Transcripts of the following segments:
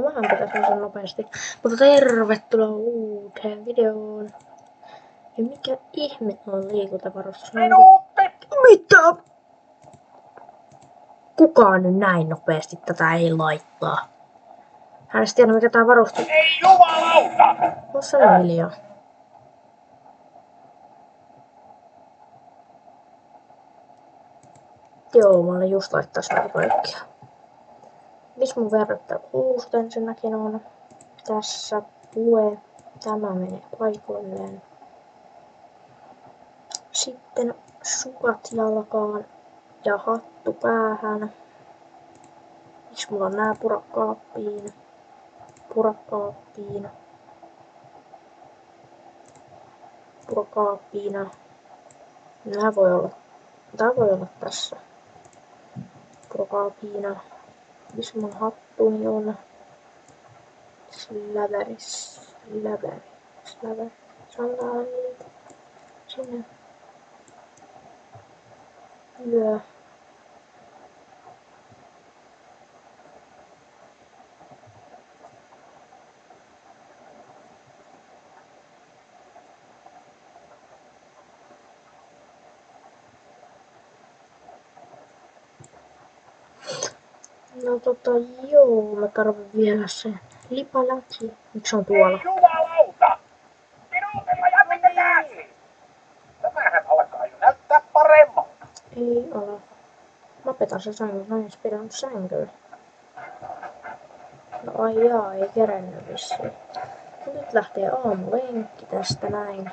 No vähän pitäisi osata nopeasti. Mutta tervetuloa uuteen videoon. Ja mikä ihme on liikuntavarustus? Mitä? Kukaan näin nopeasti tätä ei laittaa. Hän ei tiedä mikä tää varustus. Ei jumalauta! No se on hiljaa. Joo, mä olin just laittaa näitä kaikkia. Missä mun verrattelu ensinnäkin on? Tässä pue. Tämä menee paikoilleen. Sitten sukat jalkaan ja hattu päähän. Miksi mulla on nää purakaappiin? Purakaappiina. Tää voi olla tässä. Purakaappiina. Missä mun hattuni on? Släväri. Sandaalit. Sinne. Yö. No joo, mä tarvin vielä sen lipalaki. Miksi on tuolla? Ei jumalauta! Minuutilla jätetään! Tämähän alkaa jo näyttää paremmalta. Ei ole. Mä petan sen sängyn, mä en edes pidänyt sänkyä. No ai jaa, ei kerennyt vissiin. Nyt lähtee aamulenkki tästä näin.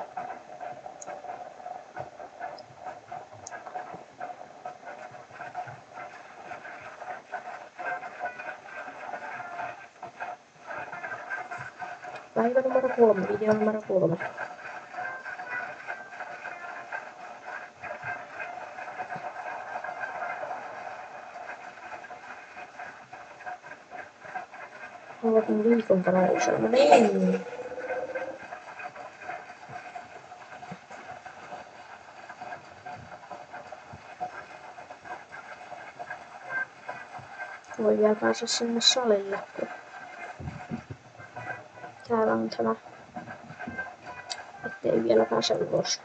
Päivä numero 3, video numero 3. Haluan liikuntanousua, no niin. Voi vielä päästä sinne salille, kun täällä on tämä, ettei vielä pääse ulos.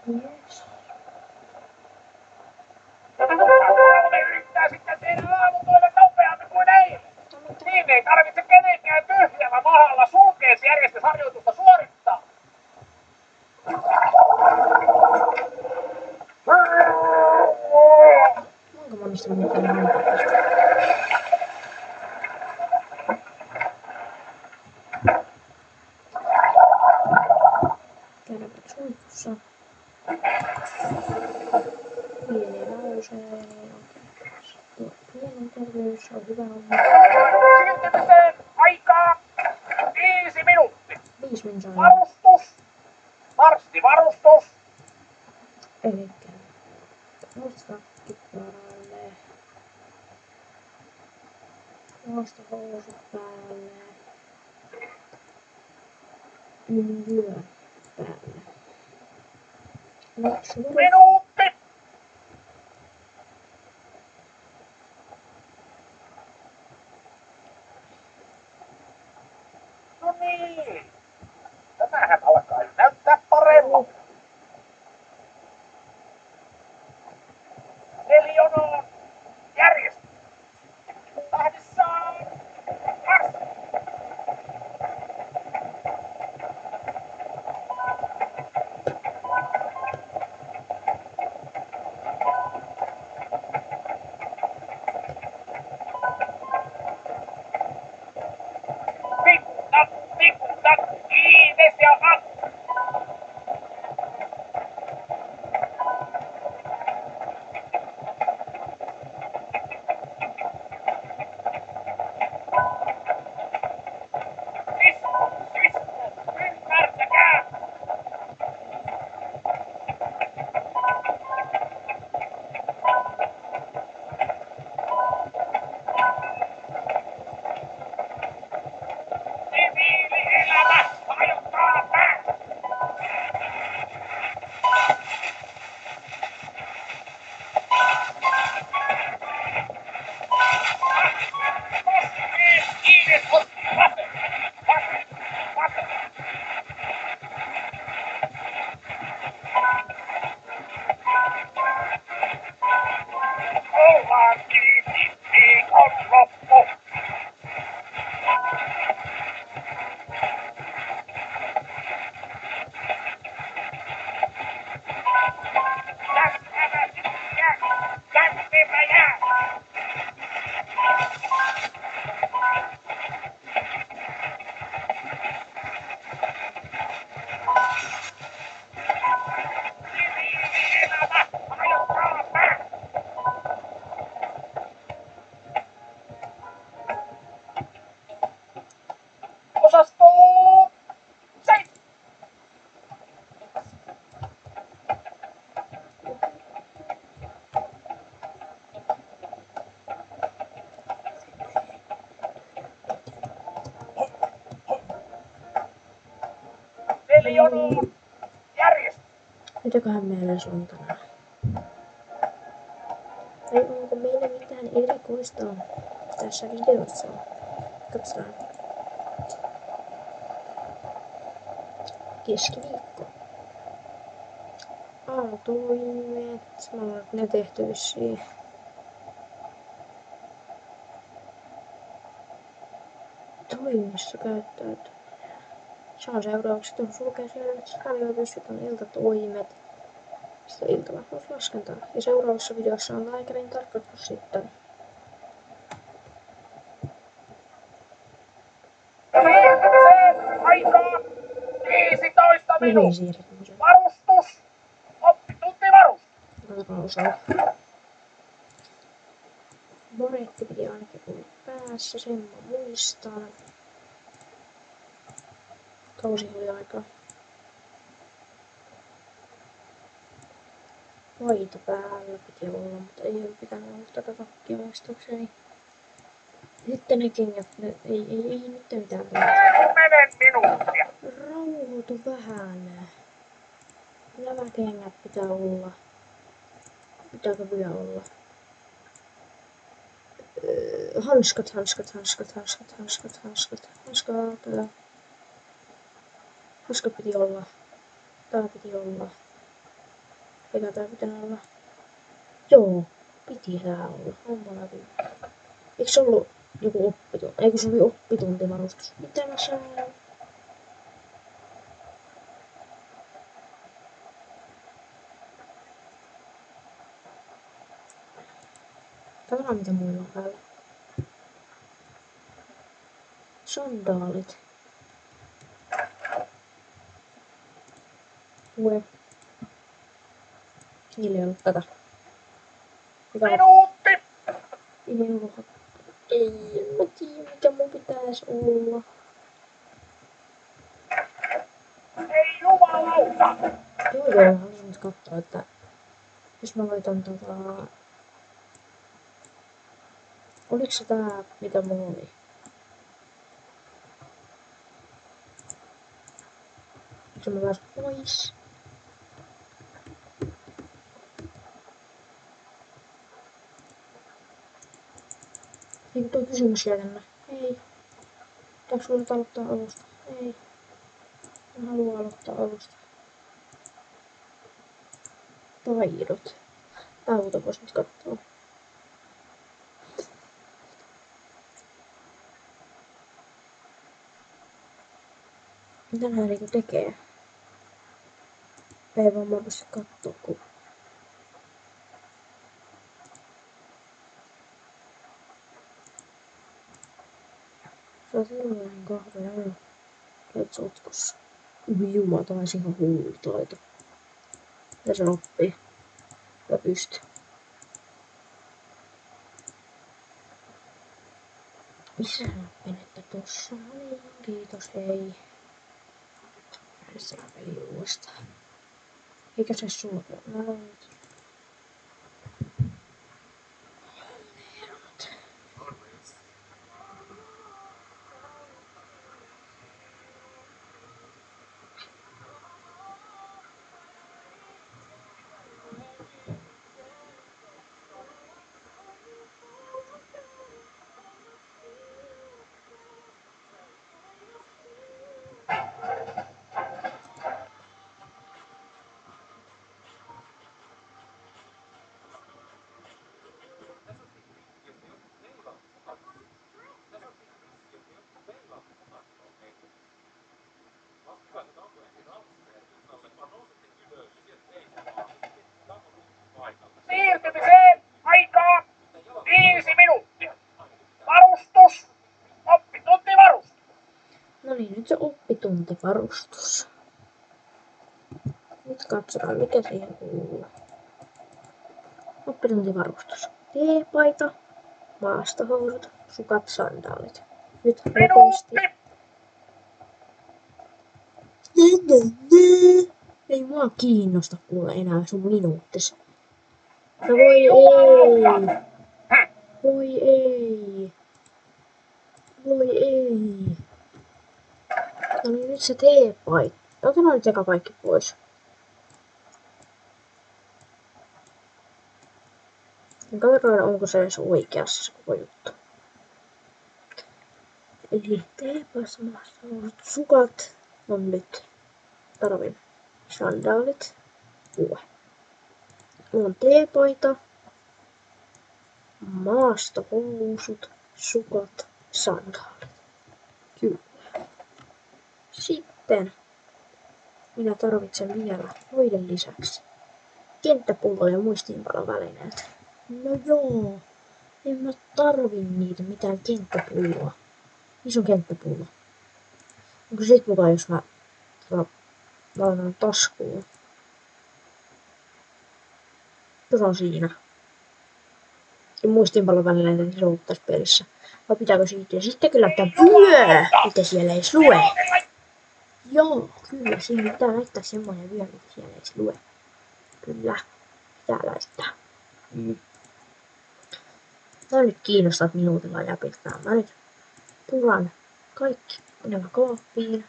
Yes. Laule yrittää sitten tehdä aamutoimet nopeammin kuin eilen. Niin ei tarvitse kenenkään tyhjällä mahalla sulkeisjärjestysharjoitusta suorittaa. Onko monesti mitään hampaita? Käydäänpä suihkussa. Pieni nousee, niin okei. Mielenterveys on hyvä homma. Siirtymiseen aikaa 5 minuuttia. 5 minuuttia. Varustus. Marssivarustus. Elikkä mustakki päälle. Maastohousut päälle. Vyö päälle. Maksuvarustus. Minuutti. No niin. Tämähän alkaa jo näyttää paremmalta. Neljonoon. Järjestys. Tahdissaan. Marssi. Tikkutak, kiitos ja at. Ymmärtäkää. Siviilielämä hajottaa pää. Kiitos, vasen. Ollaan kiinni, viikon loppu. Läsnävä tykkää, lämpimä jää. Siviilielämä hajottaa pää. Osasto 7. Neljonoon. Järjestys. Mitäköhän meillä on tänään? Tai onko meillä mitään erikoista tässä videossa? Katsotaan. Keskiviikko. Aaltoimet. Mä oon ne tehty vissiin. Toimissa käyttäytyy. Se on seuraavaksi tuon sulkeisjärjestysharjoitus, sitten on iltatoimet. Sitten iltavakuuslaskentaa. Ja seuraavassa videossa on lääkärin tarkastus sitten. Siirtymiseen aikaa 15 Mihin minuuttia. siirrytään? Varustus. Oppitunti varustus. Katsotaan osaa. Boretti piti ainakin olla päässä, sen mä muistan. Kausi oli aika. Paita päällä piti olla, mutta ei ole pitänyt olla tätä takkia muistaakseni. Sitten ne kengät, ei nyt mitään tullut. 10 minuuttia. Rauhoitu vähän. Nämä kengät pitää olla. Pitääkö vielä olla? Hanskat. Koska piti olla? Tää piti olla. Eikä tää pitänyt olla? Joo, piti tää olla. Hommana kyllä. Eikö se ollut joku oppitunti? Eikö se oli oppituntivarustus? Mitä mä saan? Katsotaan mitä muilla on päällä. Sandaalit. Ue. Niillä ei ollut tätä. Mikä on? Minuutti! Ei minulla. Ei, en mä tiedä mikä mun pitäis olla. Ei jumalauta! Joo, haluaisin nyt katsoa, että jos mä laitan oliko se tää, mitä mulla oli? Se mä pääsin pois. Eikö tuo kysymys jää tänne? Ei. Pitääkö sulla nyt aloittaa alusta? Ei. En halua aloittaa alusta. Taidot. Auto vois nyt kattoo. Mitä nää niinku tekee? Ei vaan mä pysty kattoo, kun se on sellainen kahden aina. Olet sotkussa. Jumala, tää olisi ihan hullu taito. Ja sen oppii. Ja pystyy. Missä hän oppin, että tossa? No niin, kiitos, hei. Se peli uudestaan. Eikä se sulkea. No, Siirtymiseen aikaa 5 minuuttia. Varustus. Oppituntivarustus. no niin, nyt se oppituntivarustus. Nyt katsotaan mikä siihen kuuluu. Oppituntivarustus. T-paita, maastohousut, sukat, sandaalit. Nyt nopeasti. Ei mua kiinnosta kuule enää sun minuuttis. No voi ei. Voi ei. Voi ei. No niin nyt se T-paita. Otetaan nyt eka kaikki pois. Katsotaan onko se edes oikeassa se koko juttu. Eli T-paissa maastohousut, sukat on nyt. Tarvin sandaalit. Mulla on T-paita, maastohousut, sukat, sandaalit. Kyllä. Sitten minä tarvitsen vielä noiden lisäksi kenttäpullo ja muistiinpanovälineet. No joo, en mä tarvi niitä mitään kenttäpulloa. Missä on kenttäpullo? Onko sit mukaan jos mä laitan taskuun? Jos on siinä. Ja muistiinpanovälineitä niin se on tässä pelissä. Vai pitääkö siitä? Ja sitten kyllä laittaa vyö, mitä siellä ei lue. Joo, kyllä, siihen pitää laittaa semmoinen vyö, mitä siellä ei lue. Kyllä, pitää laittaa. Tää nyt kiinnostaa minuutilla ja pitää. Mä nyt puran kaikki nämä kaappiin.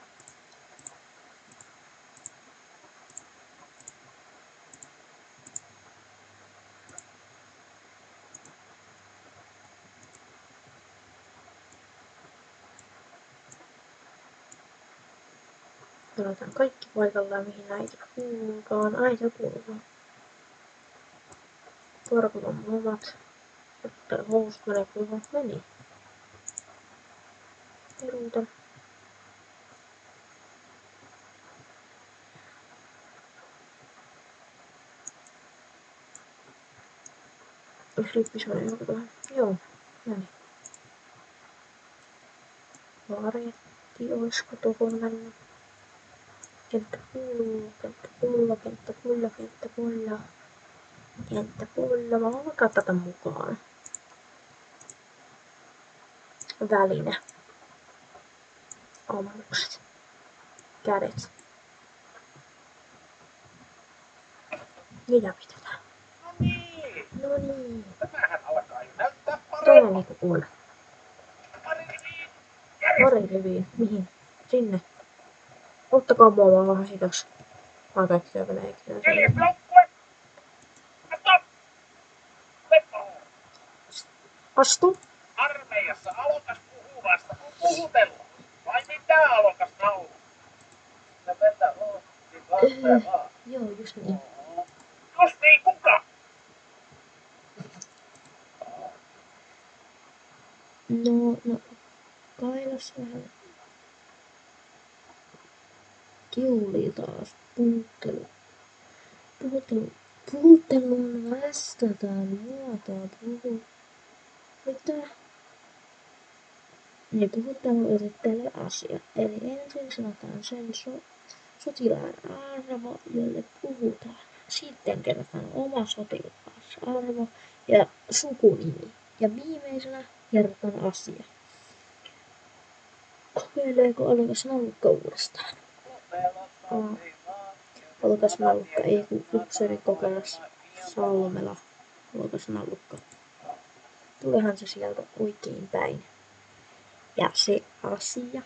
Laitetaan kaikki paikallaan, mihin äiti kuulukaan. Äiti kuuluu. Korkut on omat. Jotta housut menee kuivaan. Meni. Peruutan. Flippis menee johonkin tuohon. Joo, meni. Varetti, oisko tuohon mennyt? Kenttä pullo, kenttä pullo, kenttä pullo, kenttä pullo. Kenttä pullo. Mä voin vaikka tätä mukaan. Väline. Ammukset. Kädet. Ja jäpitetään. No niin. Tämähän alkaa jo näyttää Tää paremmin. niinku on. Pari riviin. Pari riviin. Mihin? Sinne. Ottakaa mua vähän hitas. Mä kaikki kävelee ikinä. Neljäs joukkue. Stop. Lepo. Astu. Armeijassa alokas puhuu vasta kun puhutellaan. Vai mitä alokas nauru? Ja petä lohti vastaan vaan. Joo, just niin. Just niin, kuka? No, kailas vähän. Kiuli taas. Puhutteluun vastataan muotoa Mitä? Niin puhuttelu esittelee asia. Eli ensin sanotaan sen sotilaan arvo, jolle puhutaan. Sitten kerrotaan oma sotilasarvo ja sukunimi. Ja viimeisenä kerrotaan asia. Kokeileeko alokas nallukka uudestaan? Alokas nallukka, ei kun upseeri kokeilas Salmela. Alokas nallukka. Tulehan se sieltä oikein päin. Ja se asia.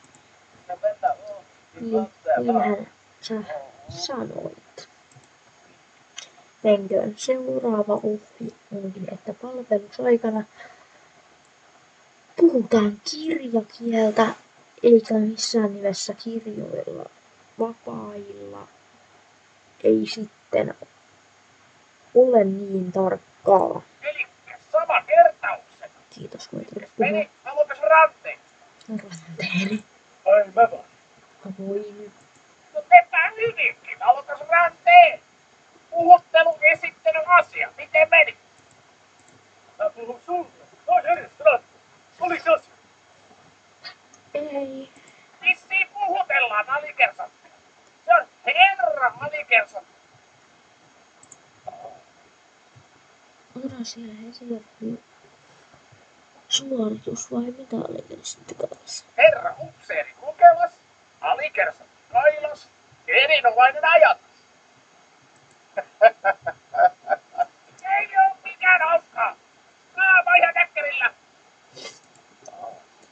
Niinhän sä sanoit. Menköön seuraava ohje onkin, että palvelusaikana puhutaan kirjakieltä, eikä missään nimessä kirjoilla. Vapailla ei sitten ole niin tarkkaa. Elikkä sama kertauksena. Kiitos, kun et ole puhua Meni alokas ranteen. ranteeni. Ai mä vaan. Voi nyt. No tepää hyvinkin, alokas ranteen. Puhuttelu, esittely, asia. Miten meni? Mä puhun sulle. Toi edes ranteen. Oliks asia? Ei. Vissiin puhutellaan alikersantti. Se on herra alikersantti. Ota siellä esimerkiksi suoritus vai mitä oli sitten kanssa? Herra upseeri Kukelas, alikersantti Kailas, erinomainen ajatus. Ei oo mikään hauskaa. Naama ihan näkkärillä.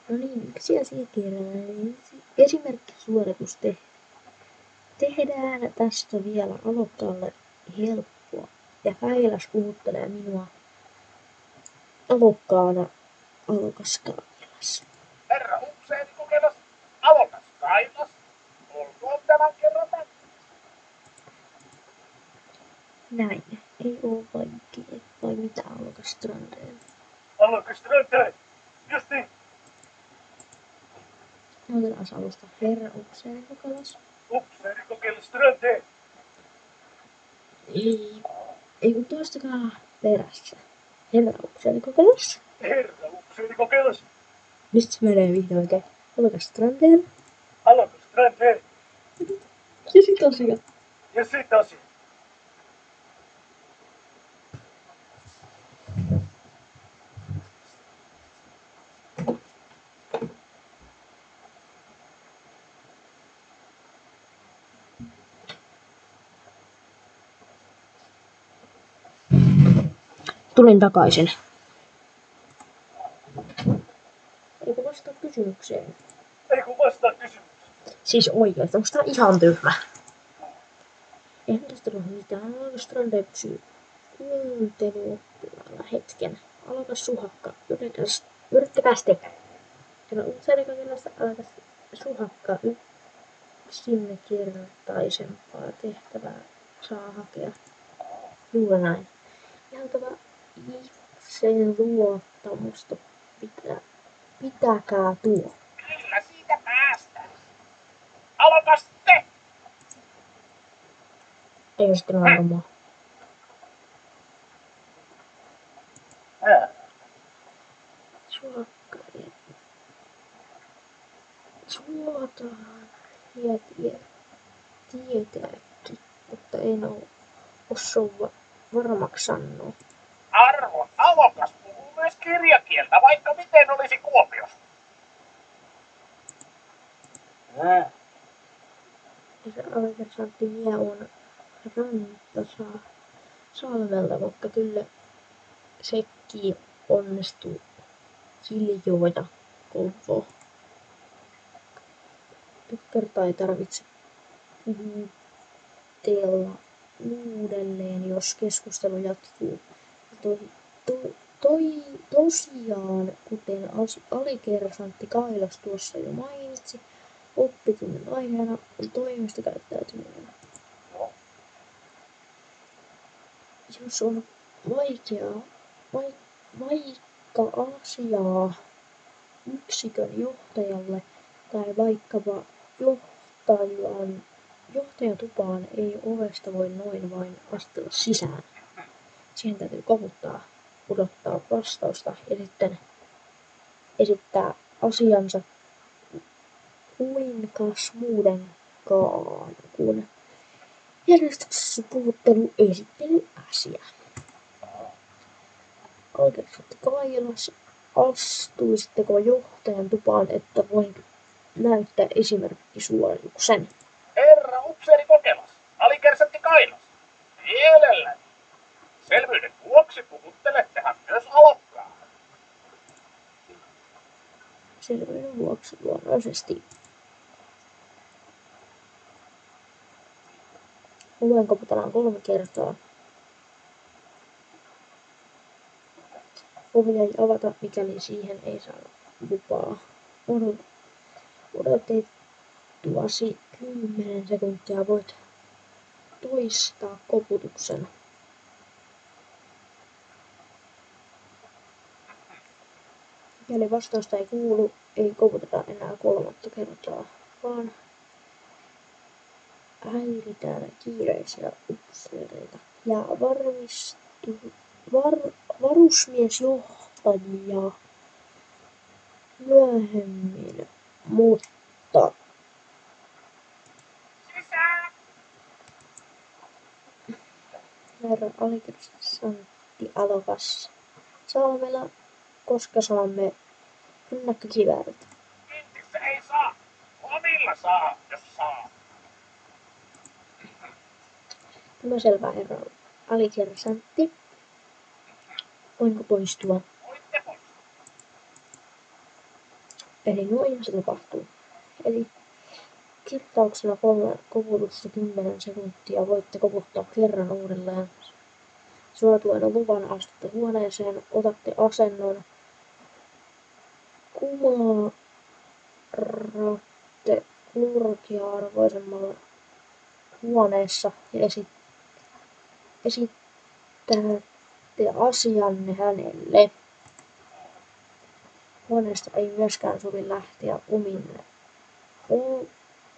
No niin, yksi asiakirjalla esimerkkisuoritus tehdään tästä vielä alokkaalle helppoa. Ja Kailas puhuttelee minua alokkaana alokas Kailas. Herra upseeri Kukelas, alokas Kailas. Olkoon tämän kerran tämän. Näin. Ei oo vaikea. Vai mitä alokas Strandeen? Alokas ranteen. Just niin. Otetaan alusta. Herra upseeri Kailas. Upseeri Kukelas ranteen. Ei kun toistakaa perässä. Herra upseeri Kailas. Herra upseeri Kukelas, Nyt se menee vihdoin oikein. Alokas Strandeen. alokas ranteen. Ja sit asia. Ja sit asia. Tulin takaisin. Eikö vastaa kysymykseen? Ei kun vastaa kysymykseen. Siis oikeesti, onks tää ihan tyhmä? Eihän tästä tule mitään. Alokas Strandeen pysyy kuunteluoppilaana hetken. Alokas Suhakka. Yrittäkääs te. Herra upseeri Kailas, alokas Suhakka. sinne kirtaisempaa tehtävää saa hakea. Juuri näin. Oltava itseen luottamusta pitäkää tuo. Kyllä siitä päästään. Aloitas te! Ei sitten varmaan. Suotaan ja tietääkin, mutta en osaa varmaksi sanoa. Arvon alokas puhuu myös kirjakieltä, vaikka miten olisi Kuopiossa. Se alikersantti minä on Rantasalmelta, vaikka kyllä sekin onnistuu kiljoita kovaa. Nyt kertaa ei tarvitse puhutella uudelleen, jos keskustelu jatkuu. Tosiaan, kuten alikersantti Kailas tuossa jo mainitsi, oppitunnin aiheena on toimistokäyttäytyminen. Jos on vaikka asiaa yksikön johtajalle tai vaikkapa johtajan tupaan, ei ovesta voi noin vain astella sisään. Siihen täytyy koputtaa, odottaa vastausta ja sitten esittää asiansa kuinkas muudenkaan kuin järjestyksessä puhuttelu esittely asia. Alikersantti Kailas, astuisitteko johtajan tupaan, että voin näyttää esimerkkisuorituksen? Herra upseeri Kokelas, alikersantti Kailas. Mielelläni. Selvyyden vuoksi puhuttelettehan myös alokkaan. Selvyyden vuoksi luonnollisesti. Oven koputellaan 3 kertaa. Ovia ei avata, mikäli siihen ei saa lupaa. Odotettuasi 10 sekuntia voit toistaa koputuksen. Mikäli vastausta ei kuulu, ei koputeta enää 3. kertaa, vaan häiritään kiireisiä upseereita ja varusmiesjohtajia myöhemmin, mutta Sisään! herra alikersantti alokas Salmela, koska saamme rynnäkkökiväärit. Intissä ei saa. Omilla saa, jos saa. Tämä selvä, herra alikersantti. Voinko poistua? Voitte pois. Eli noin se tapahtuu. Eli kirtauksella 3 koputusta 10 sekuntia voitte koputtaa kerran uudelleen. Suotuen luvan astutte huoneeseen, otatte asennon, kumarratte korkea-arvoisemmalla huoneessa ja esittätte asianne hänelle. Huoneesta ei myöskään sovi lähteä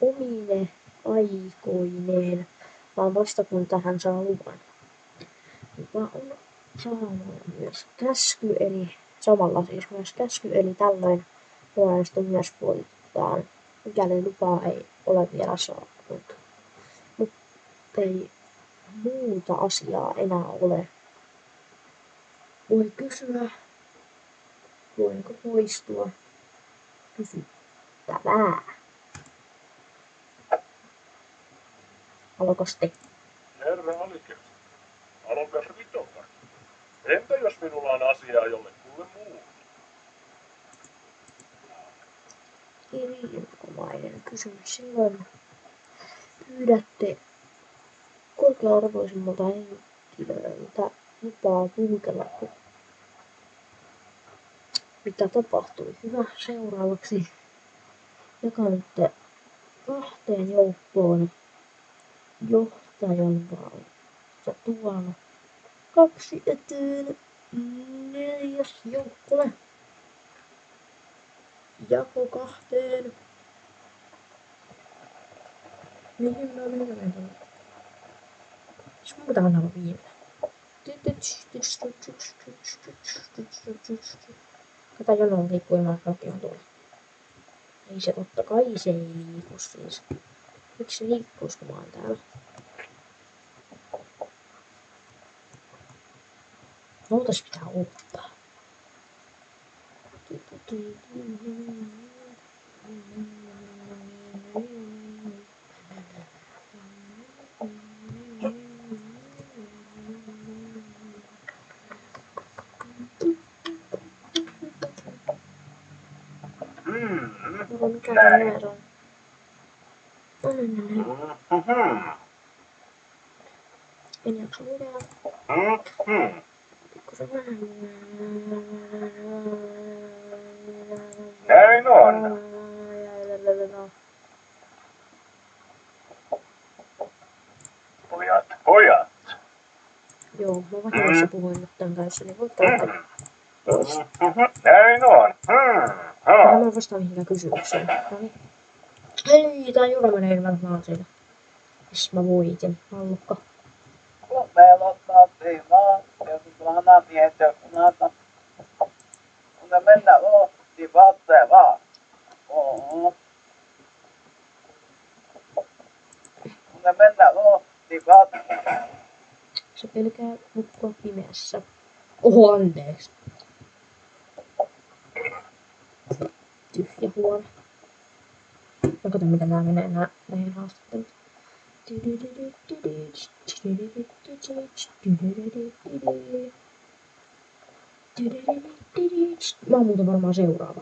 omine aikoineen, vaan vasta kun tähän saa luvan. Lupa on samalla myös käsky, eli samalla siis myös käsky, eli tällöin huoneesta myös poistetaan, mikäli lupaa ei ole vielä saanut. Mutta ei muuta asiaa enää ole. Voi kysyä, voinko poistua? Kysyttävää. Alokas te? Herra alikersantti, alokas Vitokas. Entä jos minulla on asiaa jollekulle muulle? Erinomainen kysymys. Silloin pyydätte korkea-arvoisemmalta henkilöltä lupaa puhutella. Mitä tapahtui? Hyvä. Seuraavaksi jakanutte kahteen joukkoon johtajan valta tuona. 2 eteen, 4. joukkue. Jako 2. Mihin mä menen tuonne? Mun pitää aina olla viimeinen. Kato jonon liikkuu ilman kaikki on tuolla. Ei se totta kai se ei liiku siis. Miksi se liikkuis kun mä oon täällä? Noutas pitää ottaa. Mikä tää numero on? En jaksa lukea. Pikkusen vähän. Näin on. Pojat. Joo, mä vahingossa puhuin nyt tän kanssa, niin voit käydä pois. Näin on. Mä en vastaa mihinkään kysymykseen. Noniin. Hei, tää Jura menee ilman naasille. Missä mä voitin, hallukka. Kun pelottiin vaan, jos vanha miehet kunata. Kun ne mennä niin vaatteen vaan. Kun ne mennä niin vaatteen. Se pelkää nukkua pimeässä. Oho, anteeksi. Tyhjä huone. Mä katon miten nää menee näihin haastattelut. Mä oon muuten varmaan seuraava.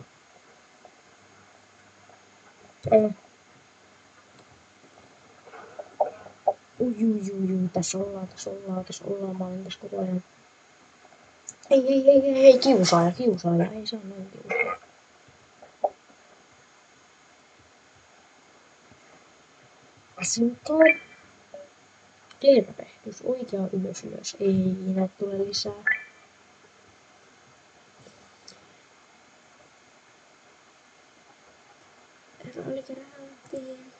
Tässä ollaan. Mä olen tässä koko ajan. Ei, kiusaaja. Ei se on noin kiusaaja. Asinkaan. Tervehdys. Oikea ylös. Ei, näitä tule lisää. Rallikärääntiin.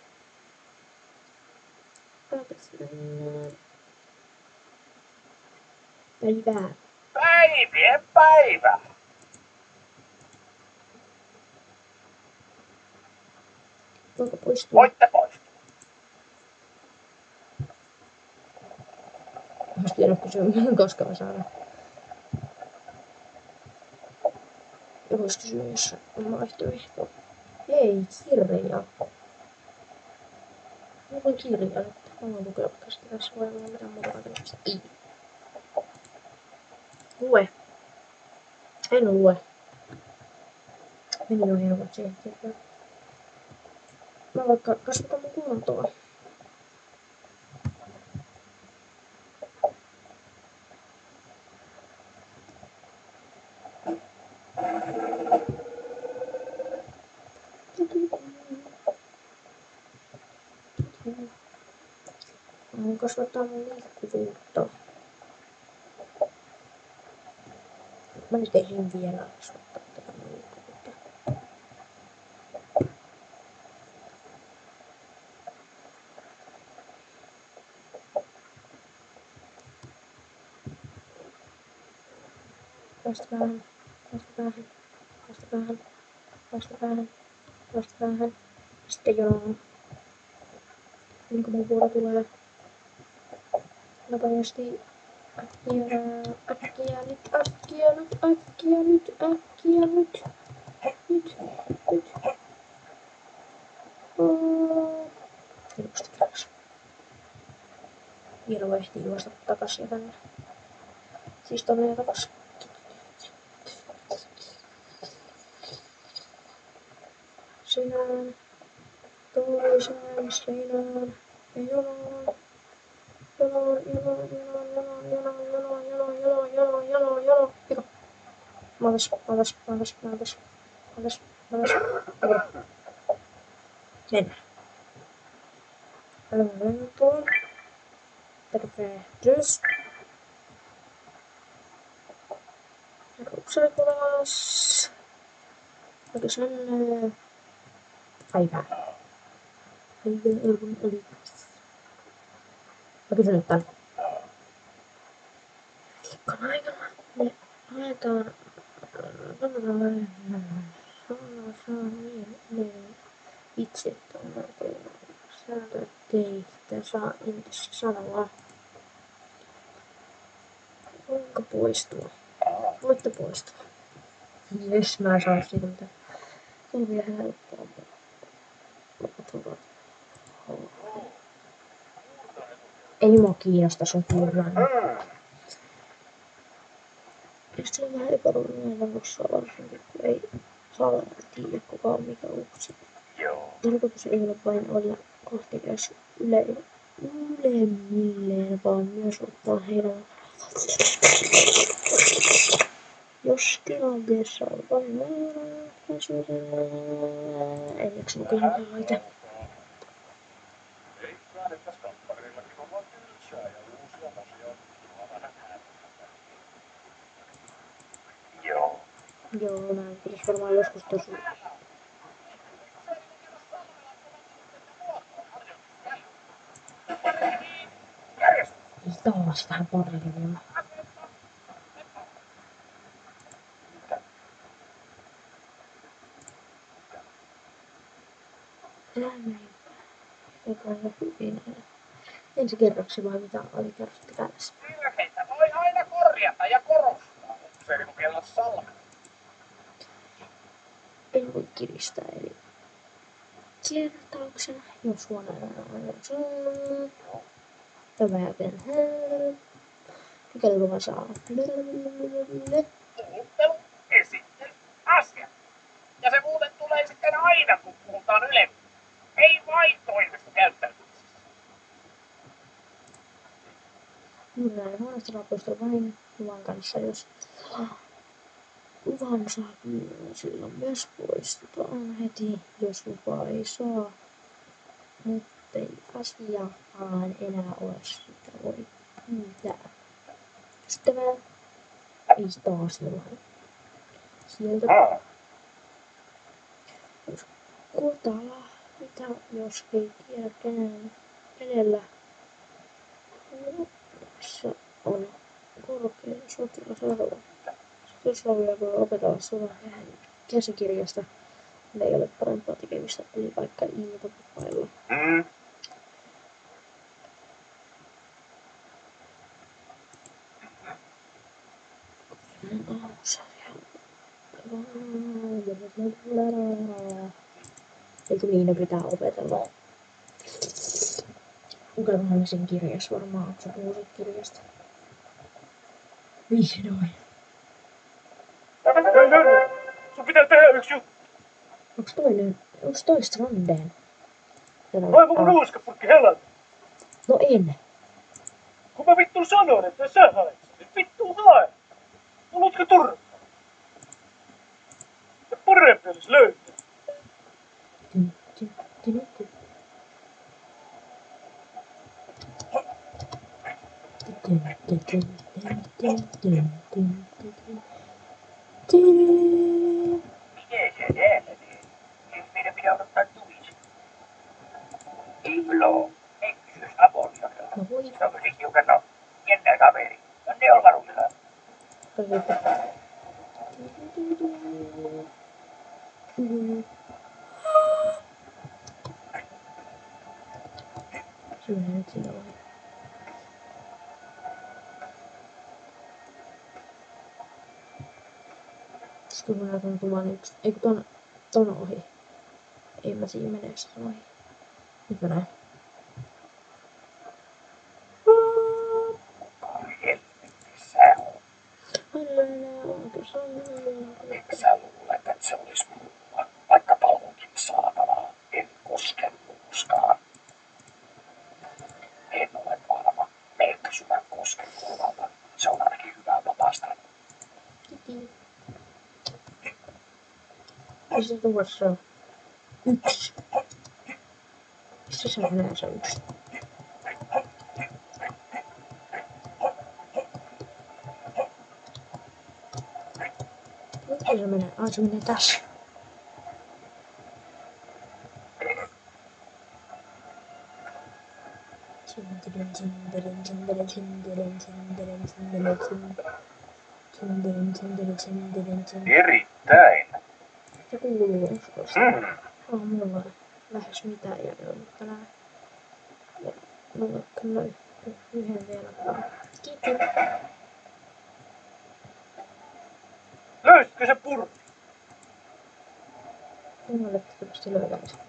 Päivää. Päivien päivä. Voiko poistua? Voitte poistua. Olisi tiedä kysyä, koska mä saadaan. Ja vois kysyä, jos on vaihtoehto. Ei, kirja. Mulla on kirja nyt. Mä voin lukea vaikka sitä tässä voi olla mitään muuta rakennuksesta. Ei. Lue. En lue. Meni jo hirveet siihen kirjaan. Mä vaikka kasvatan mun kuntoa. Mä kasvattaa mun liikkuvuutta. Mä nyt ehdin vielä kasvattaa tätä mun liikkuvuutta. Vasta päähän. Sitten jonoon. Niin kun mun vuoro tulee. Nopeasti. Äkkiä nyt. Nyt. Minusta kerros. Viro ehtii juosta takas ja tänne. Siis tonne ja takas. Seinään. Toiseen seinään. Ja jonoon. Jono. Pika. Maatas. Mennään. Ravintola. Tervehdys. Ruksalipulas. Oliko sen päivää? Päivän oli. Mä kysyn nyt tän. Viikkon aikana me haetaan vitsi, että on melkein sääntö, ettei sitä saa entistä sanoa. Voinko poistua? Voitte poistua. Jes, mä en saa siitä mitään. Se on vielä helppoa. Ei mua kiinnosta sun kuulan. Ja se on vähän epävarmaa tossa varsinkin, kun ei saa tiedä kuka on mikä ukse. Tarkoitus ei ole vain olla kohtelias ylemmilleen, vaan myös ottaa heidän jos tilanteessa on vain ei jaksa lukea noita. Joo, näin pitäis varmaan joskus tosi. Taas vähän paremmin. Elämä joka on hyvin. Ensi kerroksi vai mitä oli kerrottu kädessä? Virheitä voi aina korjata ja korostaa. Se on kello salmi. En voi kiristää eli kertauksena, jos huoneella on tämän jälkeen mikäli luvan saa Puhuttelu, esittely, asia. Ja se muuten tulee sitten aina, kun puhutaan ylemmin. Ei vain toimesta käyttäytymisessä. näin huoneesta saa poistua vain luvan kanssa, jos luvan saa kyllä, silloin myös poistutaan heti, jos lupaa ei saa. Muttei asiakkaan enää ole sitä voi pyytää. Ystävää ei taas jollain. Sieltä kotala, mitä jos ei tiedä kenellä se on korkein sotilasarvo. Sotilasarvoja voi opetella sodan käsikirjasta. Ei ole parempaa tekemistä, eli vaikka iltapailla. Eikö niin, ne pitää opetella? Lukemaan sen kirjassa varmaan, kun se puhuu siitä kirjasta. Vihdoin. Sun pitää tehdä yksi juttu. Onks toi Strandeen? Aivan mun nuuskapurkki helät. No en. Kun mä vittu sanoin, että sä haet, niin vittu hae. Olutko turva? Ja parempi olis löytää. Miten se jäällä niin? Eikö meidän pidä odottaa tuisi? Ei kyllä oo. Ei kysyis Apolliakella. No voi. Se on kyllä hiukan jännä kaveri. Ne on varuillaan. Se menee nyt sillä lailla. Koska mä näytän tuvan yksi. Eikö ton ohi? Ei mä siinä mene sitä ohi. Nyt mä näen. Sä oot. Eikö Sä luulet, että se olis mulla? Vaikka palvonkin saatanaa. En koske nuuskaan. En ole varma. Ehkä syvän kosken kulmalta. Se on ainakin hyvää patasta. Missä tuossa on? Yksi. Missä se menee se yksi? Mihin se menee? Ai se menee tässä. Erittäin. Se kuuluu uskosta. On mulla lähes mitään jäljellä tänään. Ja mulla kyllä yhden vielä vaan. Kiitti. Löysitkö se purri? Valitettavasti löydän sen.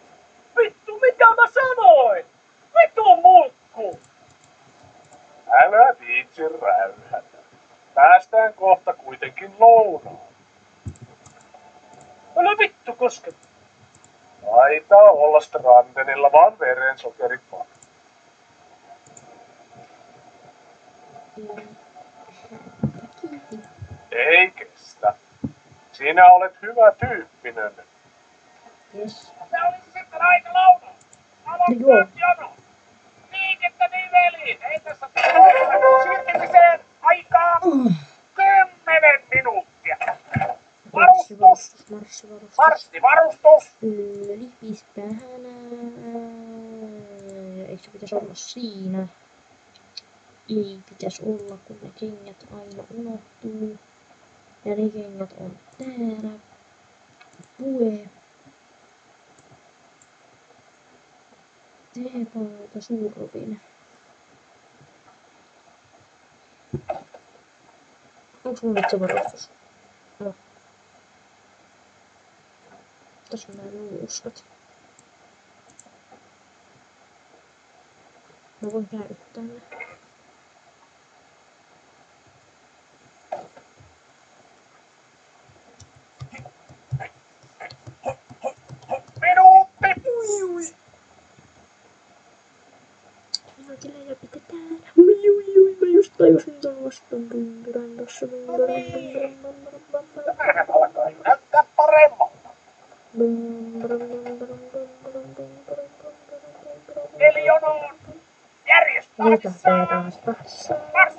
Vittu, mitä mä sanoin? Vittu on mulkku! Älä viitsi räyhätä. Päästään kohta kuitenkin lounaan. Älä vittu koske. Taitaa olla Strandenilla vaan verensokerit vaan. Kiitti. Ei kestä. Sinä olet hyvä tyyppinen. Jes. Se olisi sitten aika lounaan. Joo. Jono. Liikettä niveliin. Ei tässä ole siirtymiseen aikaa 10 minuuttia. Varustus. Marssivarustus. Lipis päähänä. Eikö se pitäisi olla siinä? Ei pitäisi olla, kun ne kengät aina unohtuu. Ja ne kengät on täällä. Pue. Teepaita suurvin. Onks mun nyt se varustus? No. Tässä on nää nuuskat. Mä voin käyttää ne. Minuutti. Minuutin leija pitää täällä. Ui, mä just tajusin ton vastaan. Tämähän alkaa jo näyttää paremmalta. Eli jonoon. Järjestyksessä. Marssi.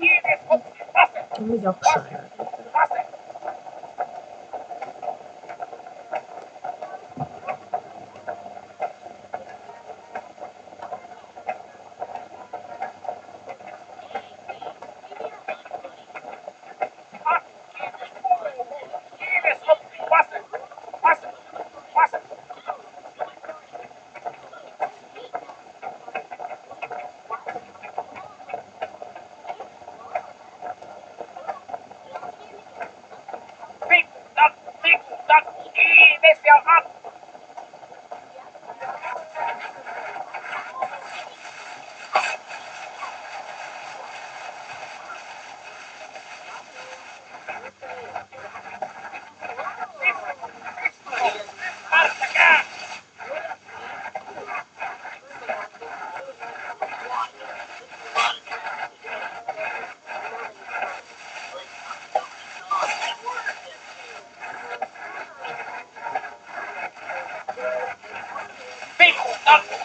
Kiitos, otti vasen. Mä jaksan. Vasen. Kiitos, otti vasen. Vasen. Vasen. Tikku-tak, kiitos ja up. Marssakää.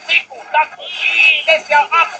Tikku-tak, kiitos ja up.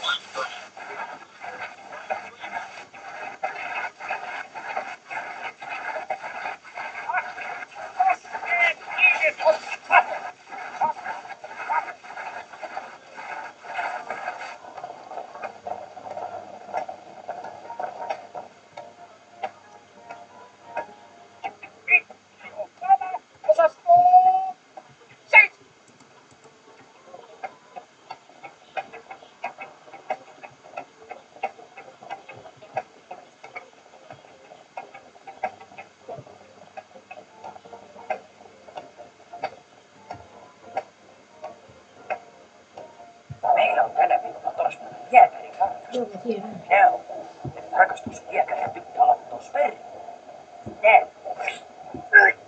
Meillä on tänä viikolla torstaina jääkärin harrastus. Joo, mä tiedän. Joo. Rakastusjääkärin pitää olla tuossa perin. Näin.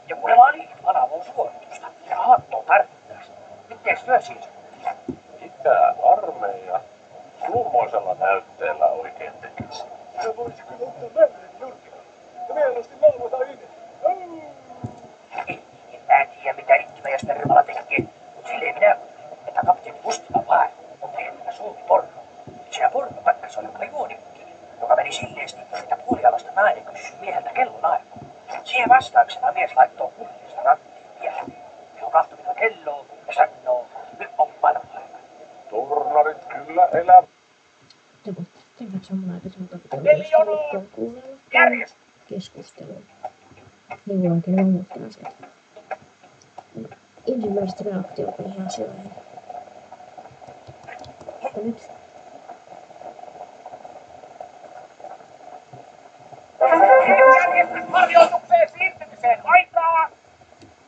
Ja kuulemma on niin alavuussuoritusta. Rahattoa tarvittaisi. Miten työ siis? Mitä armeija summoisella näytteellä oikein tekisi? Se voisi kyllä ottaa näytteen nurkkaan. Ja mieluusti laulata inne. En mä tiedä mitä rikkimäjästä Rymala tekee, mut silleen minä Siihen vastauksena mies laittoi kurjista ranttiin viestiin, johon kahtominen kelloa ja sanoo, nyt on parhailla. Turnarit kyllä elää. Tekevät saman aikaan Miljoonaa! Järjestä! keskustelua. Niin onkin ne muutkin asiat. Ensimmäiset reaktiot niihin asioihin. Mutta nyt Järjestysharjoitukseen siirtymiseen aikaa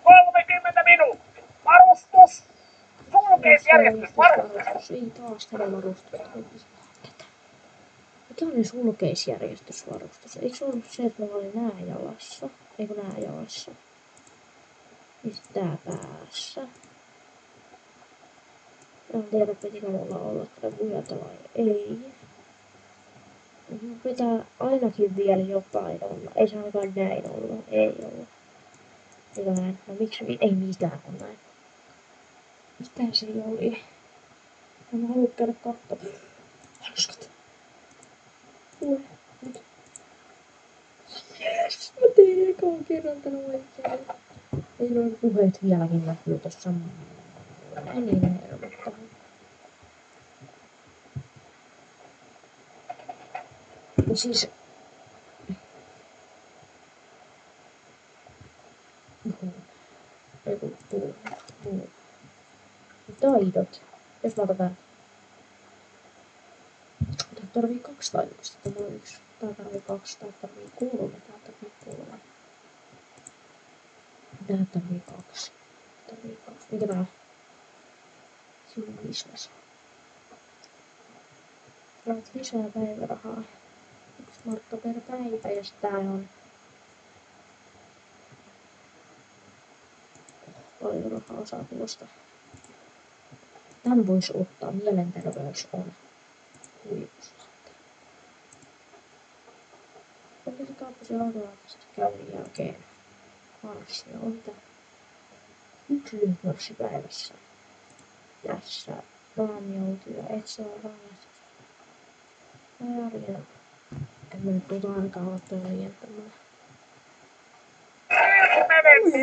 30 minuuttia. Varustus! Sulkeisjärjestysvarustus. ei taas tätä varustusta. Mikä oli sulkeisjärjestysvarustus? Eikö se ollut se, että mulla oli nää jalassa? Eikö nää jalassa? Ja sit tää päässä. En tiedä, pitikö mulla olla tätä pujata vai ei. Pitää ainakin vielä jotain olla. Ei se ainakaan näin olla. Ei olla. Eikö näin? No miksi? Ei mitään on näin. Mitä se oli? En halua käydä katsomaan. Hauskat. Nyt. Yes! Mä tein ekaan kerran tän oikein. Ei noin puheet vieläkin näkyy tossa. Niin helvettävä. Siis taidot. Jos mä otan tää tarvii 2 taitosta, tämä on 1. Tää tarvii 2, tää tarvii 3, tää tarvii 3. Tää tarvii 2. Tarvii 2. Mikä tää on? Sinun business. Saat lisää päivärahaa. 1 markka per päivä ja sit tää on paljon rahaa saa tuosta. Tän vois ottaa, mielenterveys on huipusta. Onko se kaapasi automaattisesti käynnin jälkeen marssia? On mitä? 1 lyhyt marssi päivässä. Tässä raamijoutuja, et saa rangaistus. Arjen. En mä nyt tuota ainakaan olla liientämään.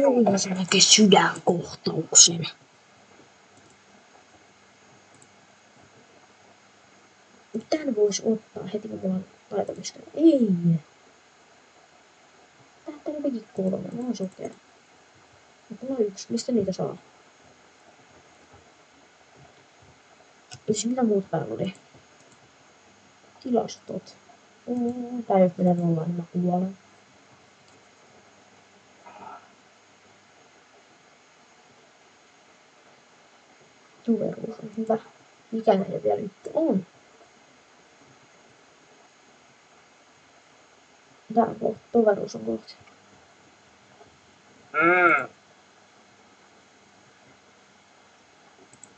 Oi, se näkee sydänkohtauksen. Tän vois ottaa heti kun mulla on taitomista. Ei! Tää on jotenkin 3, mä oon sokea. Mulla on 1, mistä niitä saa? Siis mitä muut päällä oli? Tilastot. Tää jos menee nollaan, niin mä kuolen. Tuveruus on hyvä. Mikä näiden vielä nyt on? Tää on kohta. Toveruus on kohta.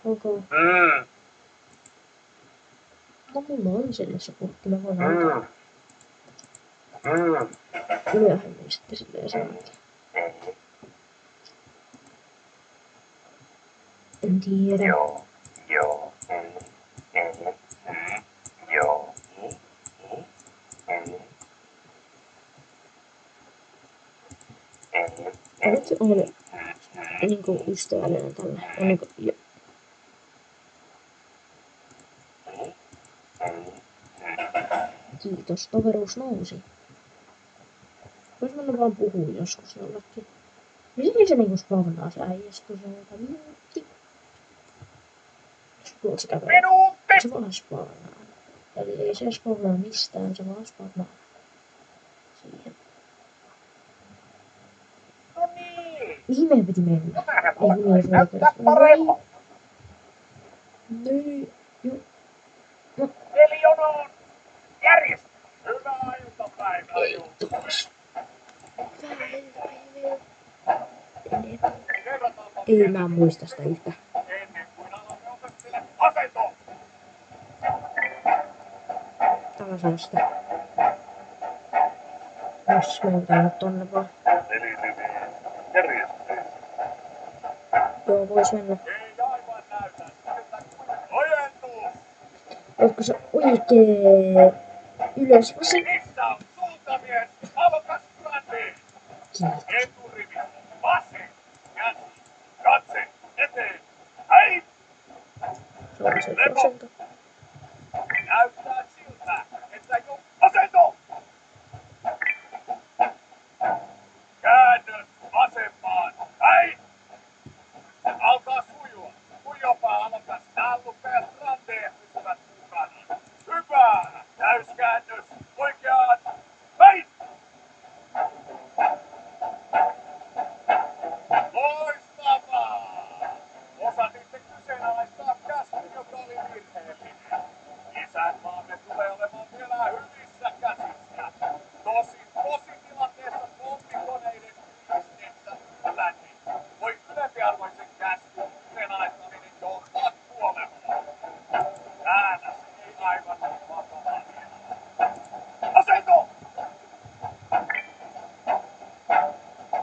Okay. No mulla on sellaisessa purkki, mä voin antaa. Myöhemmin sitten silleen sanotaan. En tiedä. Joo. Nyt on niinku ystävällinen tällä. On niinku kiitos, toveruus nousi. Vois mennä vaan puhuu joskus jollekin. Miten se niinku spawnaa se äijäs, kun se on jotain minuutti? Tuolta se kävelee. Se vaan spawnaa. Eli ei se spawnaa mistään, se vaan spawnaa siihen. No niin. Mihin meidän piti mennä? Tämähän Ei kun ei näyttää paremmalta. Niin. Joo. No. Eli jonoon. Järjestä. Hyvää iltapäivää. Ei taas. Hyvää iltapäivää. Ei mä muista sitä yhtä. Ennen kuin alamme opettele asentoon. Täällä saa sitä. Jos me mennä tonne vaan. Järjestyy. Joo, vois mennä. Ei aivan näytä. Ojentuu. Ootko se oikee ylös? Missä on suuntamies? Aloitas rantiin. Eturivi, ase, käsi, katse, eteen, hei! Se on se Lepo. asento. Näyttää siltä, että jo asento! Käännös vasempaan, hei! Se alkaa sujua. Kujopaa alokas, nallupeat ranteet pysyvät mukana. Hyvä! Täyskäännös oikeaan, hei! Loistavaa! Osasitte kyseenalaistaa käskyn, joka oli virheellinen. Isänmaamme tulee olemaan vielä hyvissä käsissä. Tositilanteessa pommikoneiden yhdistessä lännen voi ylempiarvoisen käskyn kyseenalaistaminen johtaa kuolemaan. Täällä se ei aivan ole vakavaa vielä. Asento!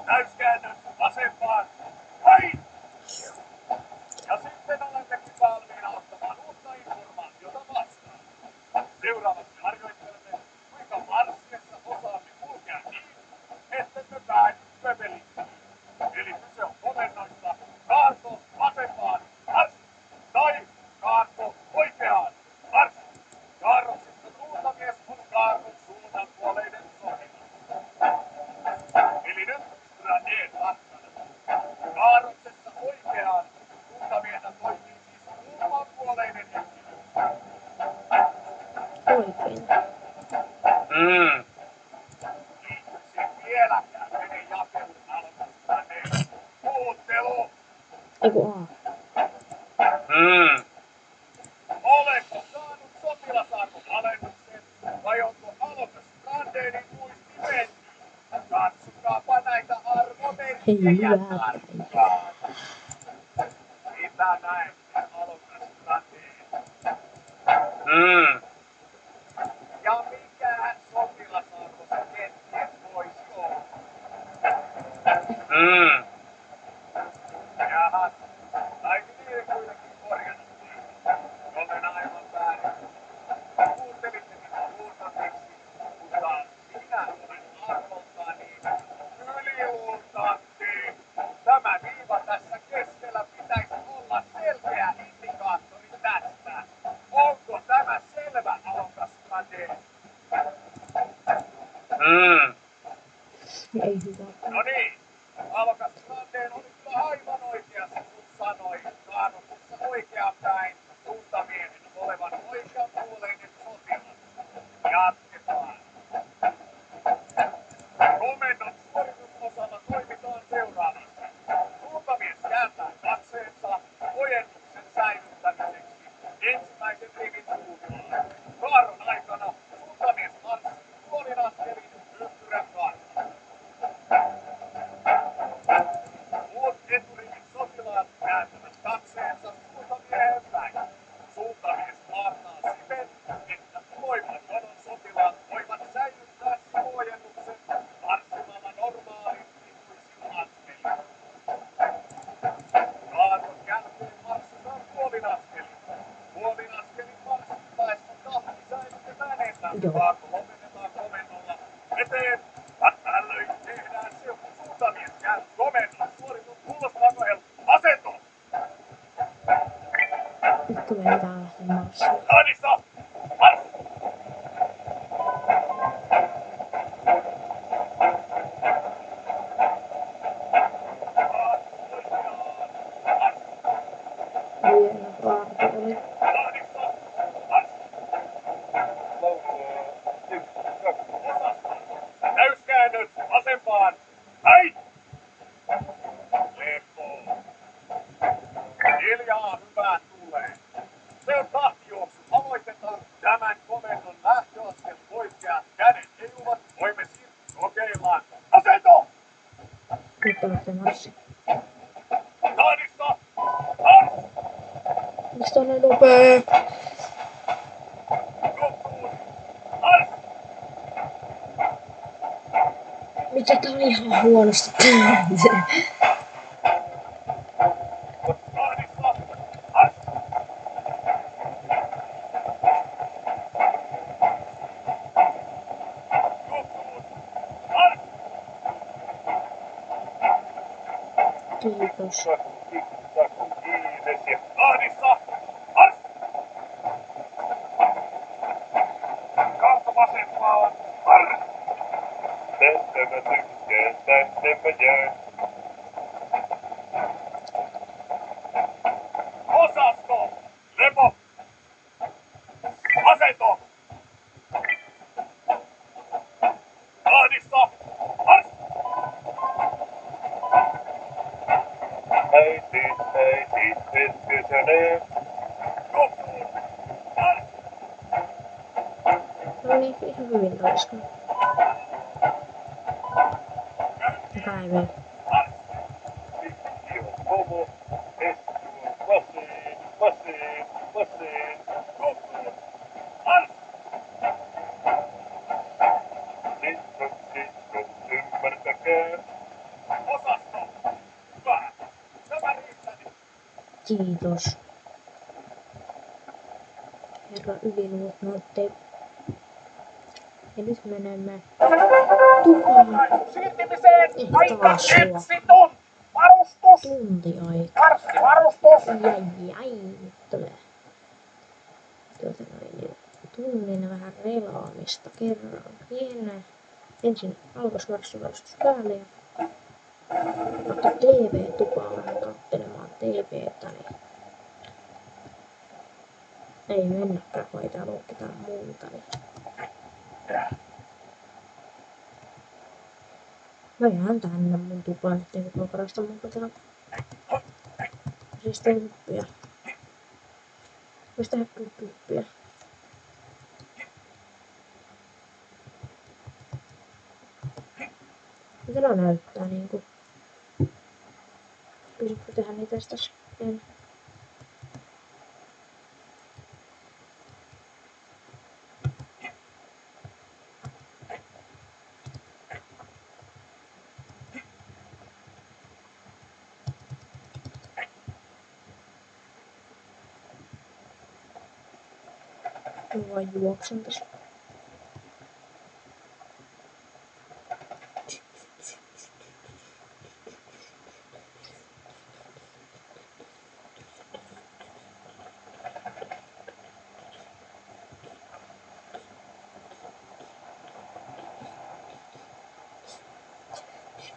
Täyskäännös vasempaan. Hei! Ja sitten olemmekin valmiina ottamaan uutta informaatiota vastaan. Seuraavaksi harjoittelemme, kuinka marssiessa osaamme kulkea niin, ettemme päädy pöpelikköön. Eli kyse on komennoista kaarto vasempaan, marssi, tai kaarto oikeaan, marssi. Kaarroksista suuntamies on kaarron suunnan puoleinen sotilas. Eli nyt Strandén tarkkana. Kaarroksessa oikeaan suuntamiehenä toimii siis suunnanpuoleinen henkilö. Oikein. Liittyisi vieläkään veden jakelun alkas Strandén. Puhuttelu! Eiku Oletko saanut sotilasarvon alennuksen vai onko alokas Strandénin muisti mennyt? Katsokaapa näitä arvomerkkejä tarkkaan. Mitä näette, alokas Strandén? Ja mikähän sotilasarvo se kenties voisi olla? Jahas, taisi niiden kuitenkin korjata teitä. Olen aivan väärin. Kuuntelitte minua luultaviksi, mutta minä olen arvoltani yliluultantti. Tämä viiva tässä keskellä pitäisi olla selkeä indikaattori tästä. Onko tämä selvä, alokas Strandén? ei hyvä. No niin, alokas Strandén oli kyllä aivan oikeassa, kun sanoi kaarroksessa oikeapäin suuntamiehen olevan oikeanpuoleinen sotilas. Jatketaan. Komennon suoritusosalla toimitaan seuraavasti. Suuntamies kääntää katseensa ojennuksen säilyttämiseksi ensimmäisen rivin suuntaan. Kaarron aikana suuntamies marssii puolin askelin ympyrän kartalla. Muut eturivin sotilaat kääntävät katseensa suuntamiehen päin. Suuntamies vaartaa siten, että tulevan jonon sotilaat voivat säilyttää sivuojennuksen marssimalla normaalin pituisin askelin. Kaarron jälkeen marssitaan puolin askelin. Puolin askelin marssittaessa tahti säilytetään ennallaan. Kaarto lopetetaan komennolla eteen. Tällöin tehdään se, kun suuntamies käy komennon suoritus. Kuulostaako helppo? Asento! Nyt kun me pitää lähteä marssiin. Tahdissa! Marssi! Hieno kaarto oli. Tahdissa! Marssi! Osassa! Täyskäännös vasempaan! Hei! Lepo! Hiljaa hyvää tulee. Se on tahtijuoksu. Aloitetaan tämän komennon lähtöaskel oikeat kädet heiluvat. Voimme siirtyä kokeillaan. Asento! Nyt on lähteä marssiin. Tahdissa! Marssi! Miksi tää on näin nopee? Nukkuun! Marssi! Mitä tää on ihan huonosti tehty? Tahdissa! Marssi! Nukkuun! Marssi! Kiitos. Kiires ja ahdissa. Ars! Kautta vasempaan. Ars! Tästä mä tykkään, tänne mä jään. Osasto! Lepo! Asento! Ahdissa. Ars! Äiti, hetkesenee. Kopsuun. Ars! No niin, ihan hyvin taiskaan. Päivä. Ars! Mikki on homo. Essu on vasen, vasen, vasen. Kopsuun. Ars! Sitrut, ymmärtäkää. Osasto. Hyvä. Tämä riittää. Kiitos. Herra yliluutnantti. Ja nyt menemme tupaan. Siirtymiseen Taas aika sua. etsiton. Varustus. Tuntiaika. Karssivarustus. Jäi, nyt tulee. Niin tunnin vähän relaamista kerran. Ensin alkoi marssivarustus päälle ja otti TV-tupaan vähän kattelemaan TVtä, niin ei mennäkään, kun ei täällä ole ketään muuta. Niin mä jään tänne mun tupaan, ettei kukaan karasta mun kotona. Siis tein hyppyjä. Vois tehdä kyppyjä. Mitä ne näyttää niinku? Pysytkö tehdä niitä tästä? En. Mä vaan juoksen tässä.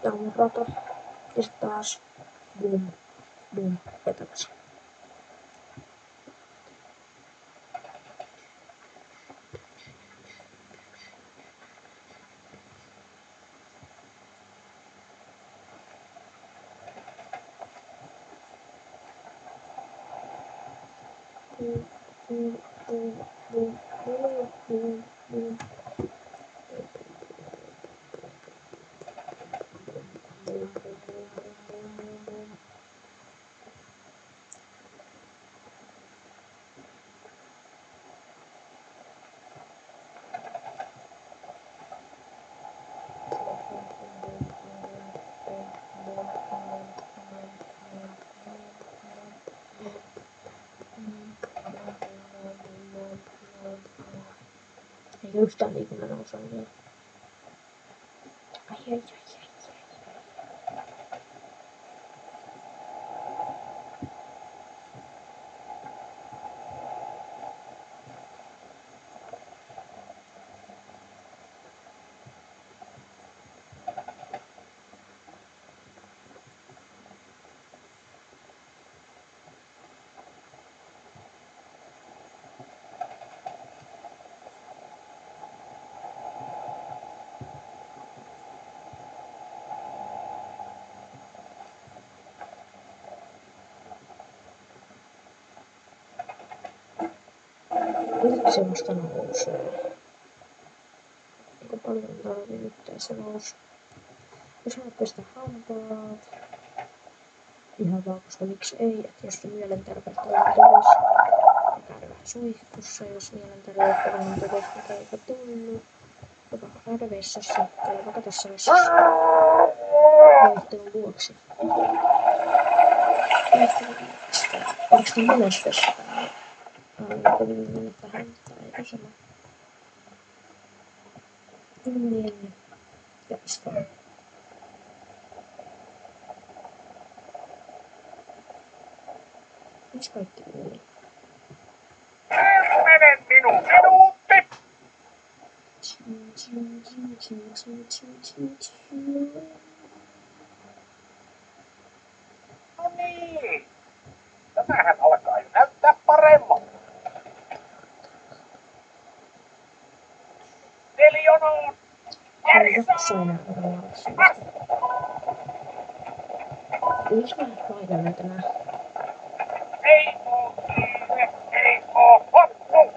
Tää on mun rata. Ja sit taas boom, boom ja takaisin. Boom, boom, boom, boom, boom, boom, boom. Eikä yhtään liikunnan osaa vielä. Ai. Nyt se vasta nousee. Aika paljon tarvii nyt se nousu. Jos haluat pestä hampaat. Ihan vaan, koska miksi ei, että jos se mielenterveyttä tulisi. Ja käydä vähän suihkussa, jos mielenterveyttä vähän tulisi, mikä eipä tullut. Jopa käydä vessassa, käydä vaikka tässä vessassa. Vaihtelun vuoksi. Onko se monessa vessa täällä? Mennä tähän, tai eikö sama? Niin. Ja pistää. Miksi kaikki yli? 10 minuutti. No niin. Tämähän alkaa jo näyttää paremmalta. Nelionoon. Jaksoina ruotsista. Miksi mä paikan näitä nää? Ei oo kiire, ei oo hoppu.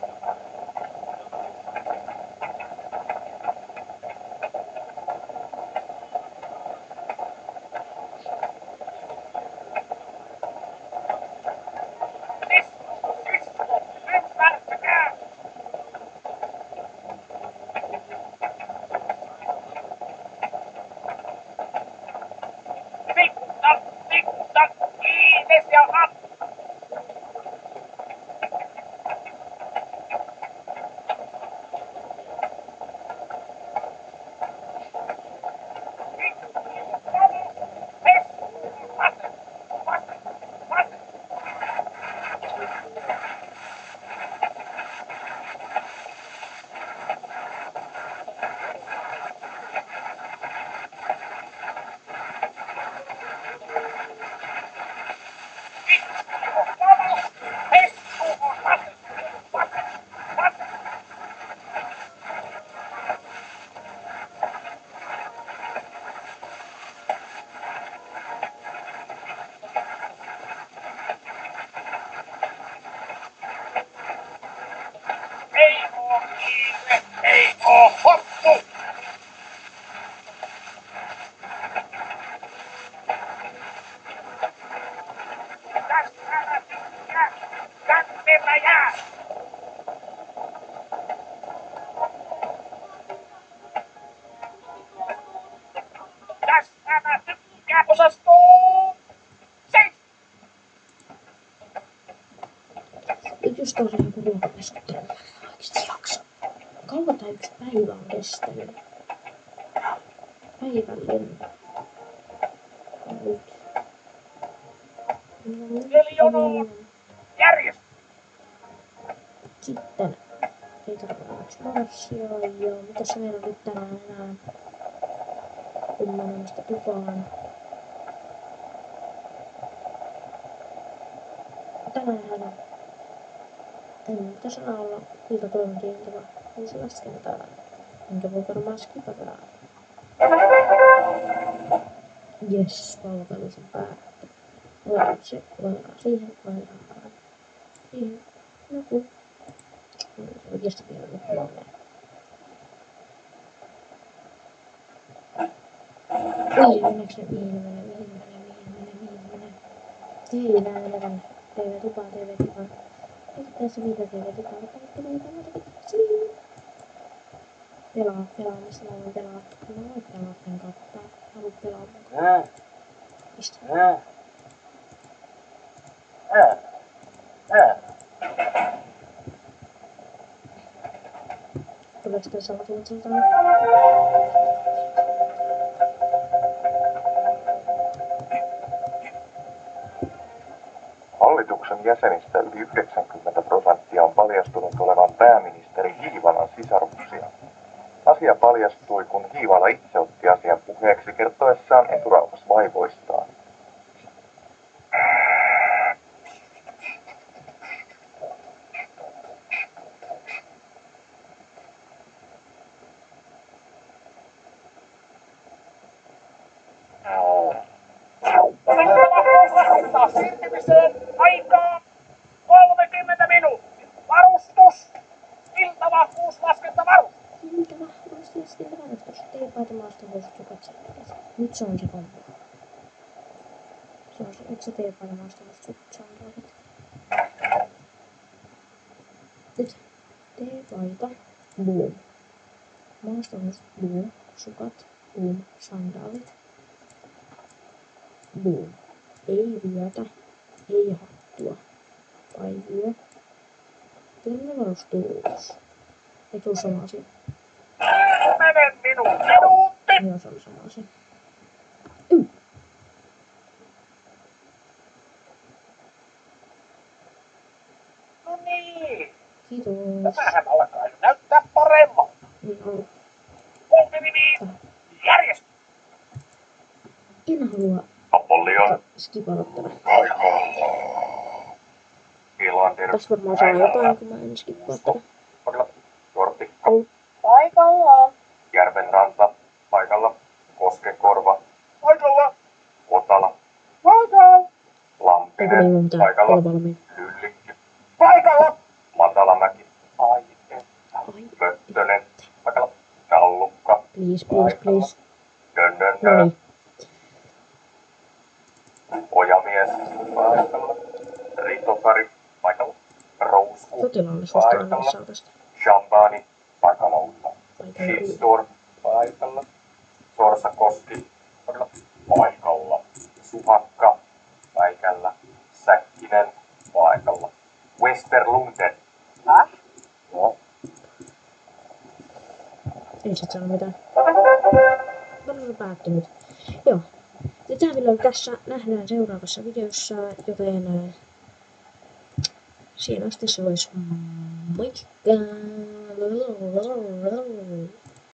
Ymmärtäkää. Tiktak, kiinnes ja hap. Ei oo hoppu! Tässä älä tykkää! Tänne mä jää! Tässä mä tykkää! Osastoon! Seis! Nyt just on se joku ruokapeskuttelu. Oikeesti jaksa. Kauan tää yksi päivä on kestänyt? Päivällinen. Nyt. Nelionoon! Järjest! Sitten ei tarvitse marssia ja mitä se meillä on nyt tänään enää? Kummanemasta tupaan. Tänäänhän ei pitäisi enää olla iltatoimintailtava uusi laskenta, minkä voi varmaan skipata. Jes, palvelus on päätty. Laitetaan se, laitetaan siihen, laitetaan siihen. Joku. Oikeesti vielä loppuun. Meneekö se? Mihin menee? Ei nää mene tänne. TV-tupaan. Eikä se mitä TV-tupaan. Pelaa, mistä mä voin pelaa. Mä voin pelaa tän kautta. Mä haluun pelaa mun kautta. Mistä? Tuleeko toi sama tullut sieltä? Hallituksen jäsenistä yli 90% on paljastunut olevan pääministeri Hiivalan sisaruksia. Asia paljastui, kun Hiivala itse otti asian puheeksi kertoessaan eturauhasvaivoistaan. Siirtymiseen aikaa 30 minuuttia. Varustus! Iltavahvuuslaskentavarustus! Iltavahvuuslaskentavarustus. Teepaita maastohousut ja katselukset. Nyt se on se kombo. Se on se. Nyt se teepaita maastohousut ja sandaalit. Nyt. Teepaita. Boom. Maastohousut. Boom. Sukat. Boom. Sandaalit. Boom. Ei vyötä, ei hattua, tai vyö. Tervevarustuus. Eikö ole sama asia? 10 minuutti! Joo, se oli sama asia. Tämähän alkaa jo näyttää paremmalta. Niin Kultinimi, järjestys. en halua Apollon. skipata tätä. Ilander. Tässä varmaan saa jotain, kun mä en skippaa tätä. Jortikka. Paikalla. Järvenranta. Paikalla. Koskenkorva. Paikalla. Otala. Paikalla. Eikö Lampinen. niin mun tää Paikalla. olla valmiin? Lyllikki. Paikalla. Matalamäki. Ai että. Ai, Möttönen. Paikalla. Kallukka. please, please, please. Dönnönnö. Noniin. Ojamies. Paikalla. Ritokari. Paikalla. Rousku. Sotilaallisuus tää on Paikalla. saatasta. Champagne. Paikalla uutta. Paikalla uutta. Shitstorm. Paikalla. Sorsakoski. Paikalla. Paikalla. Suhakka. Paikalla. Säkkinen. Paikalla. Westerlunden. No. Ei sit sano mitään. Varmaan päättynyt. Joo. Ja tää vielä tässä nähdään seuraavassa videossa, joten siinä asti se olisi moikka!